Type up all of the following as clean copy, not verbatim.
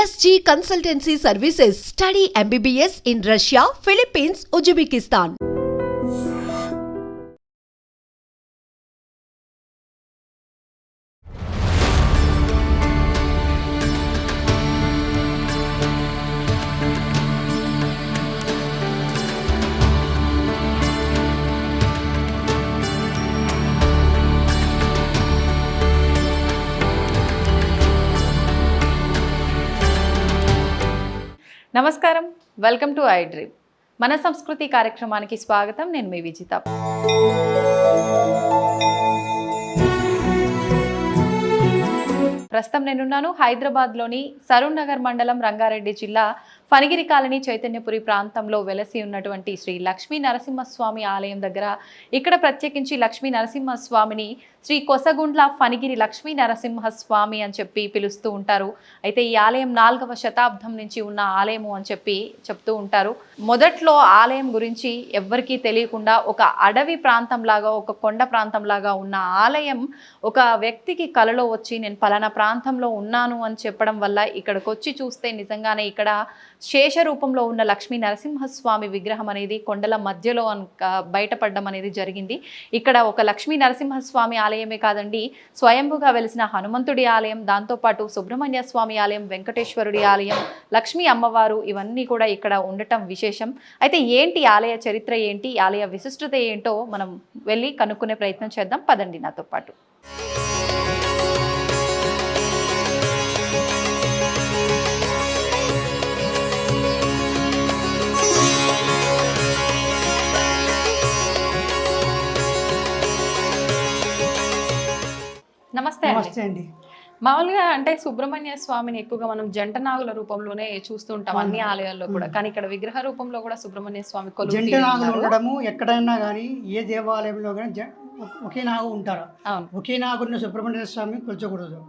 SG Consultancy Services. Study MBBS in Russia, Philippines, Uzbekistan. నమస్కారం, welcome to I dream. మన సంస్కృతి కార్యక్రమానికి స్వాగతం. నేను మీ విజిత. ప్రస్తుతం నేనున్నాను హైదరాబాద్లోని సరూర్ నగర్ మండలం, రంగారెడ్డి జిల్లా, ఫణిగిరి కాలనీ, చైతన్యపురి ప్రాంతంలో వెలసి ఉన్నటువంటి శ్రీ లక్ష్మీ నరసింహస్వామి ఆలయం దగ్గర. ఇక్కడ ప్రత్యేకించి లక్ష్మీ నరసింహస్వామిని శ్రీ కొసగుండ్ల ఫణిగిరి లక్ష్మీ నరసింహస్వామి అని చెప్పి పిలుస్తూ ఉంటారు. అయితే ఈ ఆలయం 4వ శతాబ్దం నుంచి ఉన్న ఆలయము అని చెప్పి చెప్తూ ఉంటారు. మొదట్లో ఆలయం గురించి ఎవ్వరికీ తెలియకుండా ఒక అడవి ప్రాంతంలాగా, ఒక కొండ ప్రాంతంలాగా ఉన్న ఆలయం ఒక వ్యక్తికి కలలో వచ్చి నేను పలానా ప్రాంతంలో ఉన్నాను అని చెప్పడం వల్ల ఇక్కడికి వచ్చి చూస్తే నిజంగానే ఇక్కడ శేష రూపంలో ఉన్న లక్ష్మీ నరసింహస్వామి విగ్రహం అనేది కొండల మధ్యలో బయటపడడం అనేది జరిగింది. ఇక్కడ ఒక లక్ష్మీ నరసింహస్వామి ఆలయమే కాదండి, స్వయంభుగా వెలిసిన హనుమంతుడి ఆలయం, దాంతోపాటు సుబ్రహ్మణ్య స్వామి ఆలయం, వెంకటేశ్వరుడి ఆలయం, లక్ష్మీ అమ్మవారు, ఇవన్నీ కూడా ఇక్కడ ఉండటం విశేషం. అయితే ఏంటి ఆలయ చరిత్ర, ఏంటి ఆలయ విశిష్టత ఏంటో మనం వెళ్ళి కనుక్కునే ప్రయత్నం చేద్దాం. పదండి నాతో పాటు. నమస్తే అండి. మామూలుగా అంటే సుబ్రహ్మణ్య స్వామిని ఎక్కువగా మనం జంట నాగుల రూపంలోనే చూస్తూ ఉంటాం అన్ని ఆలయాల్లో కూడా, కానీ ఇక్కడ విగ్రహ రూపంలో కూడా సుబ్రహ్మణ్య స్వామి జంట నాగులు ఉండడము ఎక్కడైనా కానీ, ఏ దేవాలయంలో కానీ ఒకే నాగు ఉంటారు. ఒకే నాగున్న సుబ్రహ్మణ్య స్వామి కొలచకూడదు.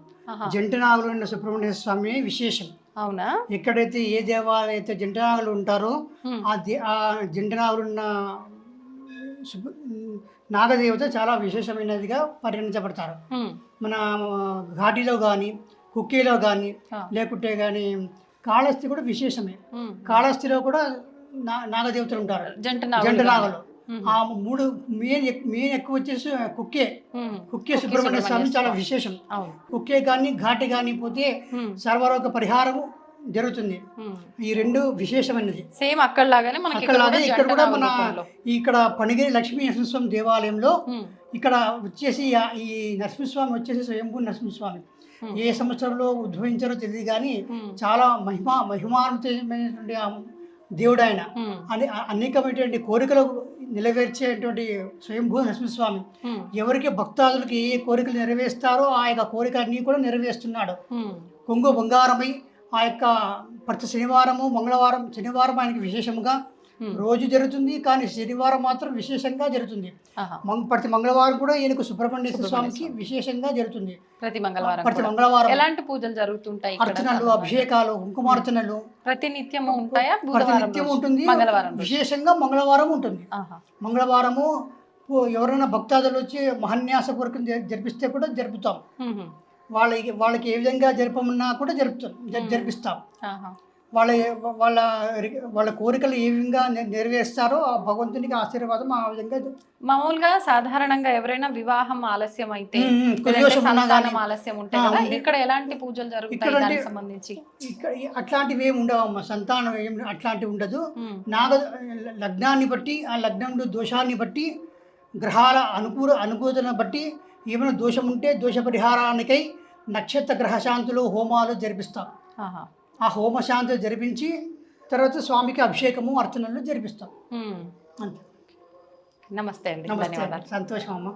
జంట నాగులు ఉన్న సుబ్రహ్మణ్య స్వామి విశేషం. అవునా? ఎక్కడైతే ఏ దేవాలయం అయితే జంట నాగులు ఉంటారో ఆ జంట నాగులున్న నాగదేవత చాలా విశేషమైనదిగా పరిగణించబడతారు. మన ఘాటిలో కానీ, కుక్కీలో కానీ, లేకుంటే కానీ కాళహస్తి కూడా విశేషమే. కాళహస్తిలో కూడా నాగదేవతలు ఉంటారు, జంట నాగలు. ఆ 3 మెయిన్ ఎక్కువ వచ్చేసి కుక్కే సుబ్రహ్మణ్య స్వామి చాలా విశేషం. కుక్కే కానీ ఘాటి కానీ పోతే సర్వరోగ పరిహారము జరుగుతుంది. ఈ 2 విశేషమైనది. సేమ్ అక్కడలాగానే ఇక్కడ కూడా మన ఇక్కడ ఫణిగిరి లక్ష్మీ నరసింహస్వామి దేవాలయంలో ఇక్కడ వచ్చేసి ఈ నరసింహస్వామి వచ్చేసి స్వయంభూ నరసింహస్వామి ఏ సంవత్సరంలో ఉద్భవించారో తెలియదు, కానీ చాలా మహిమాన్వితమైనటువంటి దేవుడు ఆయన. అనేకమైనటువంటి కోరికలు నెరవేర్చేటువంటి స్వయంభూ నరసింహస్వామి ఎవరికి భక్తాదులకి ఏ కోరికలు నెరవేరుస్తారో ఆ యొక్క కోరికలన్నీ కూడా నెరవేరుస్తున్నాడు. కొంగు బంగారమై ఆ యొక్క ప్రతి శనివారం ఆయనకి విశేషంగా రోజు జరుగుతుంది, కానీ శనివారం మాత్రం విశేషంగా జరుగుతుంది. ప్రతి మంగళవారం కూడా ఈయనకు సుబ్రహ్మణ్య స్వామికి విశేషంగా జరుగుతుంది. ప్రతి మంగళవారం ఎలాంటి పూజలు జరుగుతుంటాయి? అర్చనలు, అభిషేకాలు, కుంకుమార్చనలు ప్రతినిత్యము ఉంటాయా? ప్రతినిత్యం ఉంటుంది. విశేషంగా మంగళవారం ఉంటుంది. మంగళవారము ఎవరైనా భక్తాదులు వచ్చి మహాన్యాసపూర్వకం జరిపిస్తే కూడా జరుపుతాం. వాళ్ళకి ఏ విధంగా జరపమన్నా కూడా జరిపిస్తాం. వాళ్ళ కోరికలు ఏ విధంగా నెరవేరుస్తారో ఆ భగవంతునికి ఆశీర్వాదం ఆ విధంగా. మామూలుగా సాధారణంగా ఎవరైనా వివాహం ఆలస్యం అయితే, ఆలస్యం ఉంటే కదా, ఇక్కడ ఎలాంటి పూజలు జరుగుతాయి సంబంధించి? ఇక్కడ అట్లాంటివి ఏమి ఉండవమ్మా, సంతానం ఏమి అట్లాంటివి ఉండదు. లగ్నాన్ని బట్టి, ఆ లగ్నంలో దోషాన్ని బట్టి, గ్రహాల అనుకూలతను బట్టి ఏమైనా దోషం ఉంటే దోష పరిహారానికై నక్షత్ర గ్రహశాంతులు, హోమాలు జరిపిస్తాం. ఆ హోమశాంతులు జరిపించి తర్వాత స్వామికి అభిషేకము, అర్చనలు జరిపిస్తాం. అంతే. నమస్తే అండి. ధన్యవాదాలు. సంతోషం అమ్మ.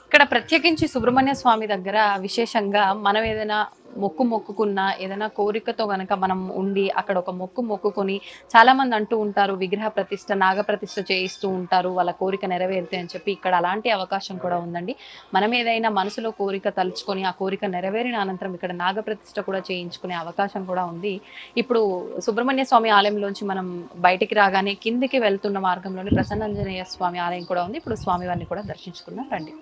ఇక్కడ ప్రత్యేకించి సుబ్రహ్మణ్య స్వామి దగ్గర విశేషంగా మనం ఏదైనా మొక్కుకున్న ఏదైనా కోరికతో గనక మనం ఉండి అక్కడ ఒక మొక్కుకొని చాలా మంది అంటూ ఉంటారు విగ్రహ ప్రతిష్ఠ నాగప్రతిష్ఠ చేయిస్తూ ఉంటారు వాళ్ళ కోరిక నెరవేరుతాయి అని చెప్పి. ఇక్కడ అలాంటి అవకాశం కూడా ఉందండి. మనం ఏదైనా మనసులో కోరిక తలుచుకొని ఆ కోరిక నెరవేరిన అనంతరం ఇక్కడ నాగప్రతిష్ఠ కూడా చేయించుకునే అవకాశం కూడా ఉంది. ఇప్పుడు సుబ్రహ్మణ్య స్వామి ఆలయంలోంచి మనం బయటికి రాగానే కిందికి వెళ్తున్న మార్గంలోని ప్రసన్నాంజనేయ స్వామి ఆలయం కూడా ఉంది. ఇప్పుడు స్వామివారిని కూడా దర్శించుకుందాం రండి.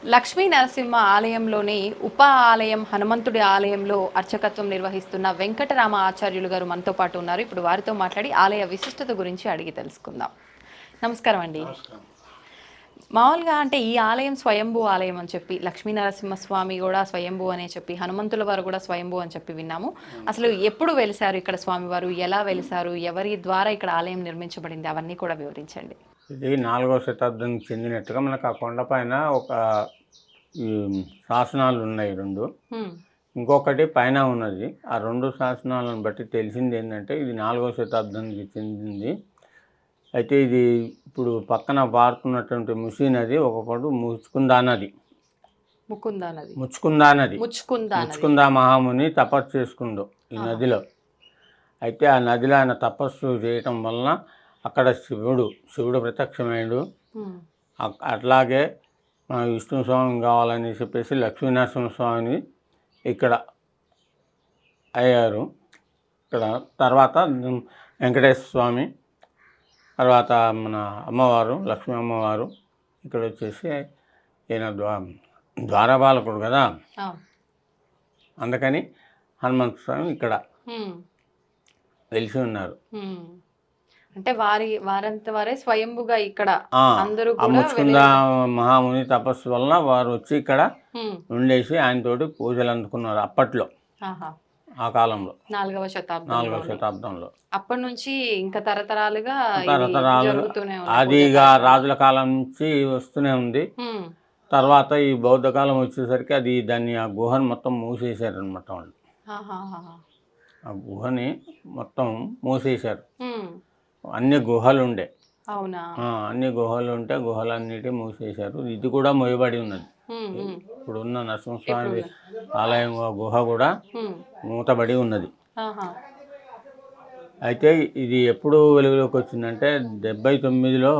లక్ష్మీ నరసింహ ఆలయంలోని ఉప ఆలయం హనుమంతుడి ఆలయంలో అర్చకత్వం నిర్వహిస్తున్న వెంకటరామ ఆచార్యులు గారు మనతో పాటు ఉన్నారు. ఇప్పుడు వారితో మాట్లాడి ఆలయ విశిష్టత గురించి అడిగి తెలుసుకుందాం. నమస్కారం అండి. మామూలుగా అంటే ఈ ఆలయం స్వయంభూ ఆలయం అని చెప్పి, లక్ష్మీ నరసింహస్వామి కూడా స్వయంభూ అనే చెప్పి, హనుమంతుల వారు కూడా స్వయంభూ అని చెప్పి విన్నాము. అసలు ఎప్పుడు వెలిసారు ఇక్కడ స్వామివారు, ఎలా వెలిసారు, ఎవరి ద్వారా ఇక్కడ ఆలయం నిర్మించబడింది, అవన్నీ కూడా వివరించండి. ఇది 4వ శతాబ్దానికి చెందినట్టుగా మనకు ఆ కొండపైన ఒక ఈ శాసనాలు ఉన్నాయి 2. ఇంకొకటి పైన ఉన్నది. ఆ 2 శాసనాలను బట్టి తెలిసింది ఏంటంటే ఇది 4వ శతాబ్దానికి చెందింది. అయితే ఇది ఇప్పుడు పక్కన పారుతున్నటువంటి ముసి నది ఒకప్పుడు ముచ్చుకుందా నది ముచ్చుకుందా మహాముని తపస్సు చేసుకుండు ఈ నదిలో. అయితే ఆ నదిలో ఆయన తపస్సు చేయటం వలన అక్కడ శివుడు ప్రత్యక్షమైండు. అట్లాగే విష్ణు స్వామి కావాలని చెప్పేసి లక్ష్మీనరసింహస్వామిని ఇక్కడ అయ్యారు. ఇక్కడ తర్వాత వెంకటేశ్వర స్వామి, తర్వాత మన అమ్మవారు లక్ష్మీ అమ్మవారు ఇక్కడ వచ్చేసి ఈయన ద్వారపాలకుడు కదా, అందుకని హనుమంత స్వామి ఇక్కడ వెలిసి ఉన్నారు. అంటే వారంత వారే స్వయంభుగా ఇక్కడ అందరూ ముచ్చుకుంద మహాముని తపస్సు వలన వారు వచ్చి ఇక్కడ ఉండేసి ఆయనతోటి పూజలు అందుకున్నారు అప్పట్లో, ఆ కాలంలో 4వ శతాబ్దంలో. అప్పటి నుంచి ఇంకా తరతరాలుగా అదిగా రాజుల కాలం నుంచి వస్తూనే ఉంది. తర్వాత ఈ బౌద్ధ కాలం వచ్చేసరికి దాన్ని ఆ గుహను మొత్తం మూసేశారు అనమాట వాళ్ళు. ఆ గుహని మొత్తం మూసేశారు. అన్ని గుహలు ఉండే, అన్ని గుహలు ఉంటే గుహలన్నిటి మూసేశారు. ఇది కూడా మొయ్యబడి ఉన్నది. ఇప్పుడున్న నరసింహస్వామి ఆలయం గుహ కూడా మూతబడి ఉన్నది. అయితే ఇది ఎప్పుడు వెలుగులోకి వచ్చిందంటే 79లో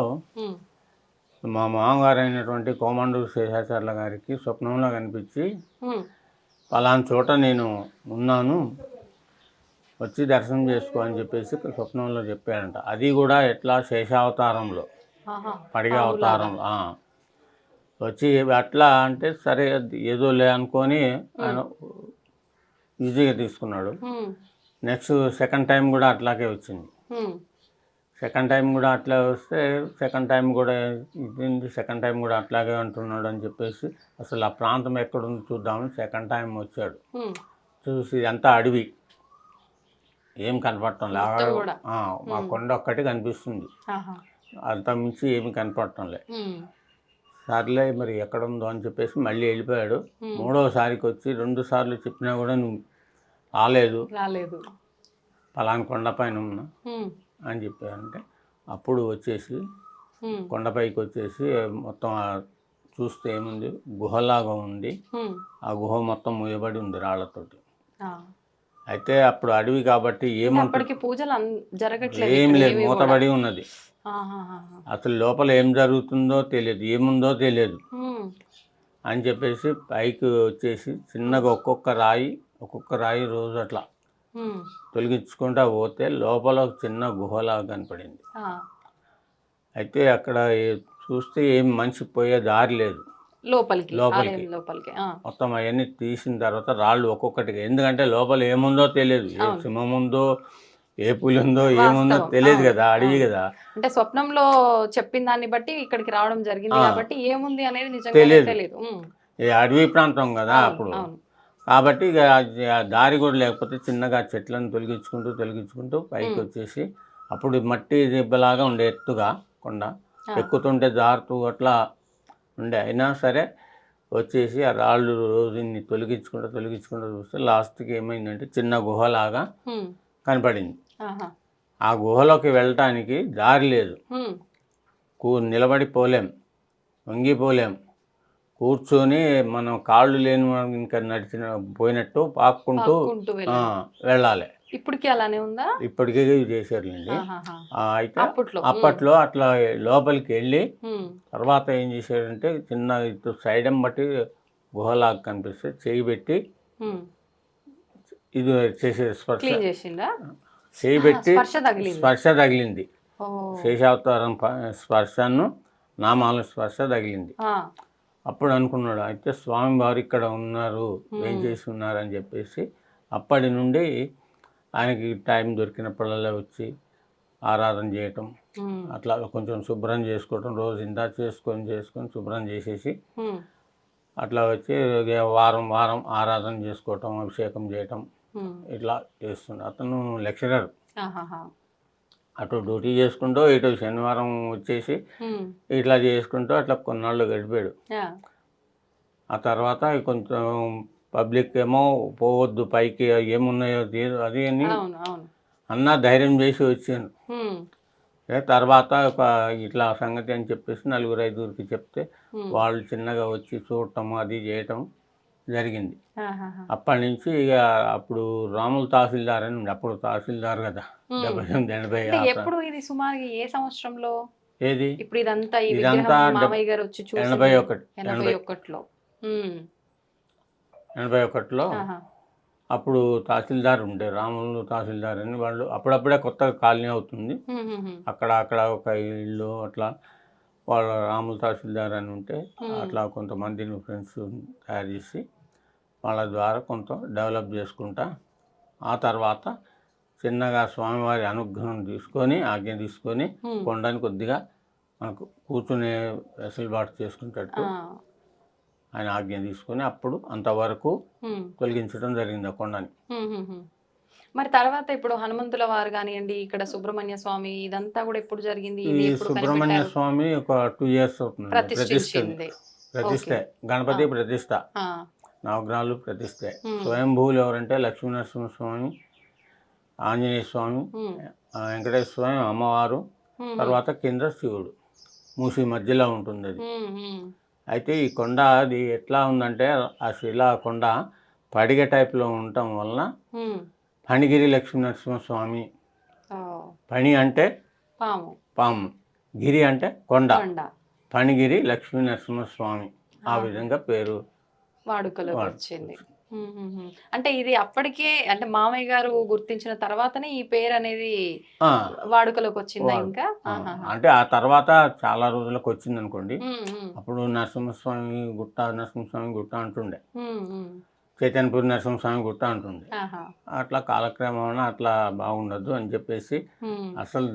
మా మామగారు అయినటువంటి కోమండూరు శేషాచార్యుల గారికి స్వప్నంలో కనిపించి పలానా చోట నేను ఉన్నాను, వచ్చి దర్శనం చేసుకో అని చెప్పేసి స్వప్నంలో చెప్పాడంట. అది కూడా ఎట్లా శేషావతారంలో, పడిగ అవతారంలో వచ్చి అట్లా అంటే సరే ఏదో లే అనుకొని ఆయన ఈజీగా తీసుకున్నాడు. నెక్స్ట్ సెకండ్ టైం కూడా అట్లాగే వచ్చింది. సెకండ్ టైం కూడా అట్లా వస్తే సెకండ్ టైం కూడా అట్లాగే అంటున్నాడు అని చెప్పేసి అసలు ఆ ప్రాంతం ఎక్కడుంది చూద్దామని సెకండ్ టైం వచ్చాడు. చూసి అంతా అడవి, ఏం కనపడటం లేదు. ఆ కొండ ఒక్కటి కనిపిస్తుంది, అంత మించి ఏమి కనపడటం లే. సర్లే మరి ఎక్కడుందో అని చెప్పేసి మళ్ళీ వెళ్ళిపోయాడు. 3వసారికి వచ్చి 2 సార్లు చెప్పినా కూడా నువ్వు రాలేదు, పలానా కొండపైన ఉన్నా అని చెప్పారంటే అప్పుడు వచ్చేసి కొండపైకి వచ్చేసి మొత్తం చూస్తే ఏముంది, గుహలాగా ఉంది. ఆ గుహ మొత్తం మూయబడి ఉంది రాళ్లతోటి. అయితే అప్పుడు అడవి కాబట్టి ఏం లేదు, మూతబడి ఉన్నది. అసలు లోపల ఏం జరుగుతుందో తెలియదు, ఏముందో తెలియదు అని చెప్పేసి పైకి వచ్చేసి చిన్నగా ఒక్కొక్క రాయి రోజు అట్లా తొలగించుకుంటా పోతే లోపల ఒక చిన్న గుహలాగా కనపడింది. అయితే అక్కడ చూస్తే ఏం మనిషి పోయే దారి లేదు లోపలికి. మొత్తం అవన్నీ తీసిన తర్వాత రాళ్ళు ఒక్కొక్కటిగా, ఎందుకంటే లోపల ఏముందో తెలియదు, ఏ సింహం ఉందో ఏ పులి ఉందో ఏముందో తెలియదు కదా, అడవి కదా. అంటే స్వప్నంలో చెప్పిన దాన్ని బట్టి ఇక్కడికి రావడం జరిగింది కాబట్టి ఏముంది అనేది నిజంగా తెలియదు. అడవి ప్రాంతం కదా అప్పుడు, కాబట్టి ఇక దారి కూడా లేకపోతే చిన్నగా చెట్లను తొలగించుకుంటూ పైకి వచ్చేసి అప్పుడు మట్టి దిబ్బలాగా ఉండే ఎత్తుగా కొండ, ఎక్కుతుంటే జారుతూ అట్లా ఉండే. అయినా సరే వచ్చేసి ఆ రాళ్ళు రోజుని తొలగించుకుంటూ చూస్తే లాస్ట్కి ఏమైందంటే చిన్న గుహలాగా కనపడింది. ఆ గుహలోకి వెళ్ళటానికి దారి లేదు. నిలబడి పోలేం, వంగిపోలేం, కూర్చొని మనం కాళ్ళు లేని ఇంకా పోయినట్టు పాక్కుంటూ వెళ్ళాలి. ఇప్పటికీ అలానే ఉందా? ఇప్పటికీ చేశారులేండి. అయితే అప్పట్లో అట్లా లోపలికి వెళ్ళి తర్వాత ఏం చేశారంటే చిన్న ఇటు సైడ్ బట్టి గుహలాగా కనిపిస్తే చేయి పెట్టి ఇది చేసే చేయి పెట్టి స్పర్శ తగిలింది. శేషావతారం స్పర్శను నామాల స్పర్శ తగిలింది. అప్పుడు అనుకున్నాడు అయితే స్వామివారు ఇక్కడ ఉన్నారు, ఏం చేసి ఉన్నారు అని చెప్పేసి అప్పటి నుండి ఆయనకి టైం దొరికినప్పుడల్లా వచ్చి ఆరాధన చేయటం, అట్లా కొంచెం శుభ్రం చేసుకోవటం, రోజు ఇంత చేసుకొని శుభ్రం చేసేసి అట్లా వచ్చి వారం ఆరాధన చేసుకోవటం, అభిషేకం చేయటం ఇట్లా చేస్తుండే. అతను లెక్చరర్. అటు డ్యూటీ చేసుకుంటూ ఇటు శనివారం వచ్చేసి ఇట్లా చేసుకుంటూ అట్లా కొన్నాళ్ళు గడిపాడు. ఆ తర్వాత కొంచెం పబ్లిక్ ఏమో పోవద్దు పైకి, ఏమున్నాయో అది అని అన్న ధైర్యం చేసి వచ్చాను. తర్వాత ఇట్లా సంగతి అని చెప్పేసి 4-5 చెప్తే వాళ్ళు చిన్నగా వచ్చి చూడటం అది చేయటం జరిగింది. అప్పటి నుంచి ఇక అప్పుడు రాముల తహసీల్దార్ అని ఉంది. అప్పుడు తహసీల్దార్ కదా 78-80. ఎప్పుడు ఇది సుమారు ఏ సంవత్సరంలో? ఏది ఇప్పుడు ఇదంతా 81లో అప్పుడు తహసీల్దార్ ఉండే, రాములు తహసీల్దార్ అని. వాళ్ళు అప్పుడప్పుడే కొత్తగా కాలనీ అవుతుంది, అక్కడ ఒక ఇల్లు అట్లా వాళ్ళ రాముల తహసీల్దార్ అని ఉంటే అట్లా కొంతమందిని ఫ్రెండ్స్ తయారు చేసి వాళ్ళ ద్వారా కొంత డెవలప్ చేసుకుంటా ఆ తర్వాత చిన్నగా స్వామివారి అనుగ్రహం తీసుకొని ఆజ్ఞ తీసుకొని కొండని కొద్దిగా మనకు కూర్చునే వెసులుబాటు చేసుకునేటట్టు ఆయన ఆజ్ఞ తీసుకొని అప్పుడు అంతవరకు తొలగించడం జరిగింది ఆ కొండని. మరి తర్వాత ఇప్పుడు హనుమంతుల వారు కానివ్వండి, ఇక్కడ సుబ్రహ్మణ్య స్వామి, ఇదంతా కూడా ఎప్పుడు జరిగింది? ఈ సుబ్రహ్మణ్య స్వామి ఒక 2 years అవుతుంది ప్రతిష్ట, గణపతి ప్రతిష్ట, నవగ్రహాలు ప్రతిష్ట. స్వయంభూలు ఎవరంటే లక్ష్మీనరసింహస్వామి, ఆంజనేయ స్వామి, వెంకటేశ్వర స్వామి, అమ్మవారు, తర్వాత కింద శివుడు, మూసి మధ్యలో ఉంటుంది అది. అయితే ఈ కొండ అది ఎట్లా ఉందంటే ఆ శిలా కొండ పడిగ టైప్లో ఉండటం వలన ఫణిగిరి లక్ష్మీనరసింహస్వామి, ఫణి అంటే పాము, గిరి అంటే కొండ, ఫణిగిరి లక్ష్మీనరసింహస్వామి ఆ విధంగా పేరు వాడుకలో వచ్చింది. అంటే ఇది అప్పటికే అంటే మామయ్య గారు గుర్తించిన తర్వాతనే ఈ పేరు అనేది వాడుకలోకి వచ్చిందా? ఇంకా అంటే ఆ తర్వాత చాలా రోజులకు వచ్చింది అనుకోండి. అప్పుడు నరసింహస్వామి గుట్ట అంటుండే, చైతన్యపురి నరసింహస్వామి గుట్ట అంటుండే. అట్లా కాలక్రమేణా అట్లా బాగుండదు అని చెప్పేసి అసలు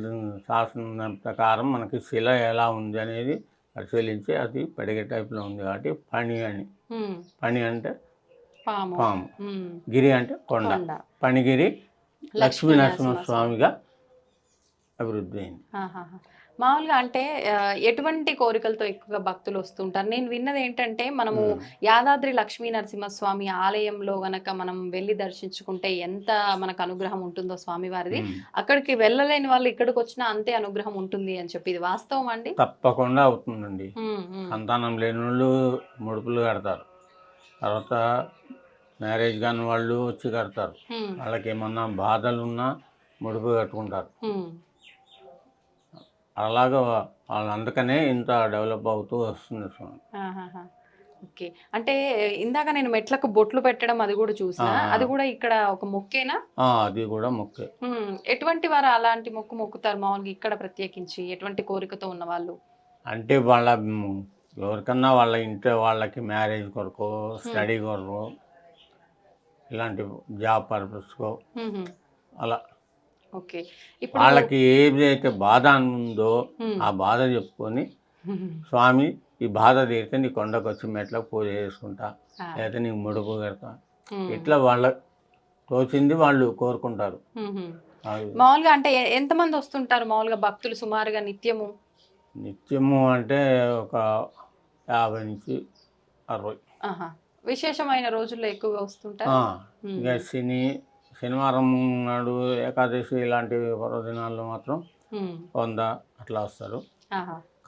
శాసనం ప్రకారం మనకి శిల ఎలా ఉంది అనేది పరిశీలించి అది పడిగే టైప్లో ఉంది కాబట్టి ఫణి అంటే పాము, గిరి అంటే కొండ, ఫణిగిరి లక్ష్మీనరసింహస్వామిగా అభివృద్ధి అయింది. మామూలుగా అంటే ఎటువంటి కోరికలతో ఎక్కువగా భక్తులు వస్తుంటారు? నేను విన్నది ఏంటంటే మనము యాదాద్రి లక్ష్మీ నరసింహస్వామి ఆలయంలో గనక మనం వెళ్ళి దర్శించుకుంటే ఎంత మనకు అనుగ్రహం ఉంటుందో స్వామివారిది, అక్కడికి వెళ్ళలేని వాళ్ళు ఇక్కడికి వచ్చినా అంతే అనుగ్రహం ఉంటుంది అని చెప్పి, ఇది వాస్తవం అండి? తప్పకుండా అవుతుందండి. సంతానం లేని వాళ్ళు ముడుపులు కడతారు, తర్వాత మ్యారేజ్ కాని వాళ్ళు వచ్చి కడతారు, వాళ్ళకి ఏమన్నా బాధలున్నా ముడుపు కట్టుకుంటారు. అలాగా వాళ్ళు అందుకనే ఇంత డెవలప్ అవుతూ వస్తుంది స్వామి. ఓకే, అంటే ఇందాక నేను మెట్లకు బొట్లు పెట్టడం అది కూడా చూసా, అది కూడా ఇక్కడ ఒక మొక్కేనా? అది కూడా మొక్కే. ఎటువంటి వారు అలాంటి మొక్కు మొక్కుతారు మామూలుగా ఇక్కడ ప్రత్యేకించి? ఎటువంటి కోరికతో ఉన్న వాళ్ళు అంటే వాళ్ళ ఎవరికన్నా వాళ్ళ ఇంట్లో వాళ్ళకి మ్యారేజ్ కొరకు, స్టడీ కొరకు, ఇలాంటి జాబ్ పర్పస్కో అలా ఓకే, వాళ్ళకి ఏదైతే బాధ ఉందో ఆ బాధ చెప్పుకొని స్వామి ఈ బాధ తీరితే నీ కొండకు వచ్చి మెట్లకు పూజ చేసుకుంటా, లేకపోతే నీకు ముడుపు కడతా, ఇట్లా వాళ్ళ తోచింది వాళ్ళు కోరుకుంటారు. మామూలుగా అంటే ఎంతమంది వస్తుంటారు మామూలుగా భక్తులు సుమారుగా నిత్యము? నిత్యము అంటే ఒక 50 నుంచి 60. ఆహా. విశేషమైన రోజుల్లో ఎక్కువగా వస్తుంటారు. ఇక శనివారం నాడు ఏకాదశి ఇలాంటి పర్వదినాల్లో మాత్రం 100 అట్లా వస్తారు.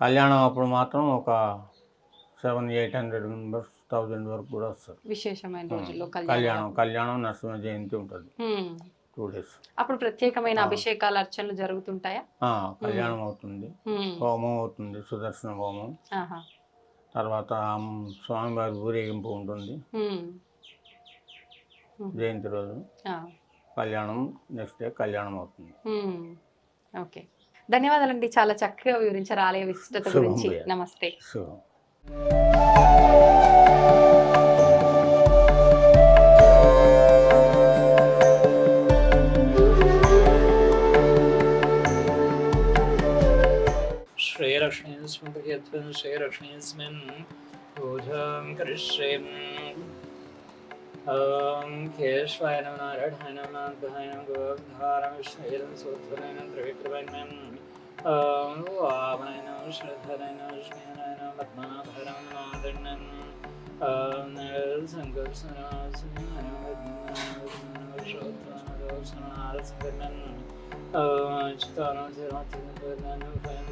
కళ్యాణం అప్పుడు మాత్రం ఒక 700-800 మెంబర్స్ 1000 వరకు కూడా వస్తారు. విశేషమైన రోజుల్లో కళ్యాణం నరసింహ జయంతి ఉంటుంది 2 days. అప్పుడు ప్రత్యేకమైన అభిషేకాలు అర్చనలు జరుగుతుంటాయా? కళ్యాణం అవుతుంది, హోమం అవుతుంది, సుదర్శన హోమం. తర్వాత స్వామివారి ఊరేగింపు ఉంటుంది జయంతి రోజు. కళ్యాణం నెక్స్ట్ డే కళ్యాణం అవుతుంది. ఓకే, ధన్యవాదాలండి. చాలా చక్కగా వివరించారు ఆలయ విశిష్టత గురించి. నమస్తే. श्रीलक्ष्मीस्मृतियत्वं पूजां करिष्ये। ॐ केशवाय नमः, नारायणाय नमः, नारायणाय नमः, गोधारं विष्णुं सूत्रं त्रिविक्रमं। ॐ वामनाय नमः, श्रीधराय नमः, विष्णुनाय नमः, पद्मनाभाय नमः, नारायणाय ॐ संकर्षणाय नमः, श्रोत्राय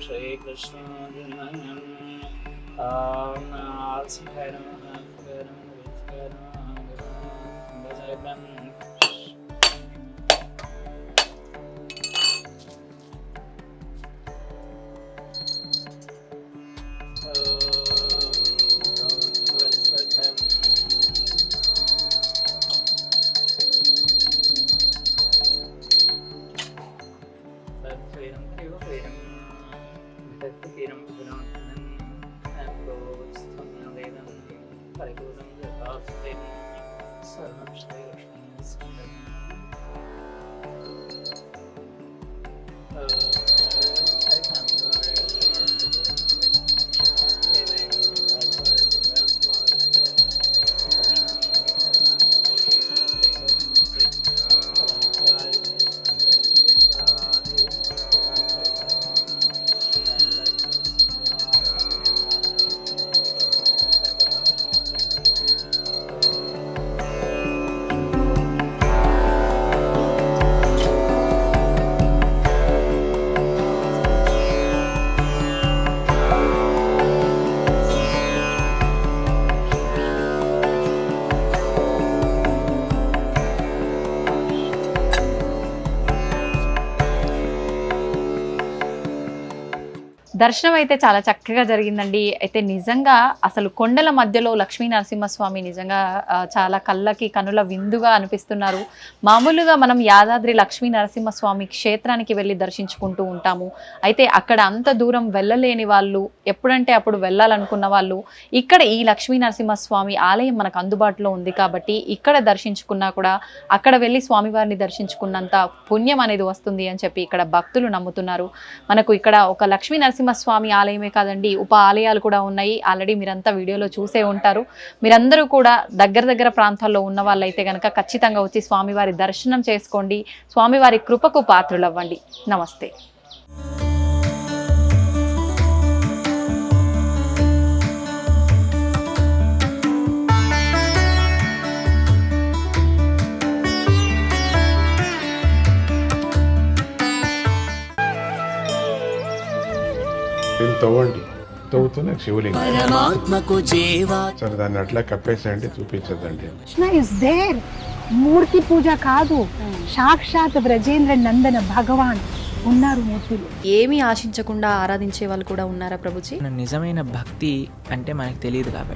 श्री कृष्ण దర్శనం అయితే చాలా చక్కగా జరిగిందండి. అయితే నిజంగా అసలు కొండల మధ్యలో లక్ష్మీ నరసింహస్వామి నిజంగా చాలా కళ్ళకి కనుల విందుగా అనిపిస్తున్నారు. మామూలుగా మనం యాదాద్రి లక్ష్మీ నరసింహస్వామి క్షేత్రానికి వెళ్ళి దర్శించుకుంటూ ఉంటాము. అయితే అక్కడ అంత దూరం వెళ్ళలేని వాళ్ళు, ఎప్పుడంటే అప్పుడు వెళ్ళాలనుకున్న వాళ్ళు ఇక్కడ ఈ లక్ష్మీ నరసింహస్వామి ఆలయం మనకు అందుబాటులో ఉంది కాబట్టి ఇక్కడ దర్శించుకున్నా కూడా అక్కడ వెళ్ళి స్వామివారిని దర్శించుకున్నంత పుణ్యం అనేది వస్తుంది అని చెప్పి ఇక్కడ భక్తులు నమ్ముతున్నారు. మనకు ఇక్కడ ఒక లక్ష్మీ నరసింహస్వామి ఆలయమే కాదండి, ఉప ఆలయాలు కూడా ఉన్నాయి. ఆల్రెడీ మీరంతా వీడియోలో చూసే ఉంటారు. మీరందరూ కూడా దగ్గర ప్రాంతాల్లో ఉన్న వాళ్ళైతే కనుక ఖచ్చితంగా వచ్చి స్వామివారి దర్శనం చేసుకోండి, స్వామివారి కృపకు పాత్రులవ్వండి. నమస్తే. తవ్వండి, తవ్వుతూనే శివలింగం. సరే, దాన్ని అట్లా కప్పేసేయండి, చూపించదండి. Krishna is there. మూర్తి పూజ కాదు, సాక్షాత్ బ్రజేంద్ర నందన భగవాన్ ఉన్నారు మూర్తులు. ఏమీ ఆశించకుండా ఆరాధించే వాళ్ళు కూడా ఉన్నారా ప్రభుజీ? నిజమైన భక్తి అంటే మనకు తెలియదు కాబట్టి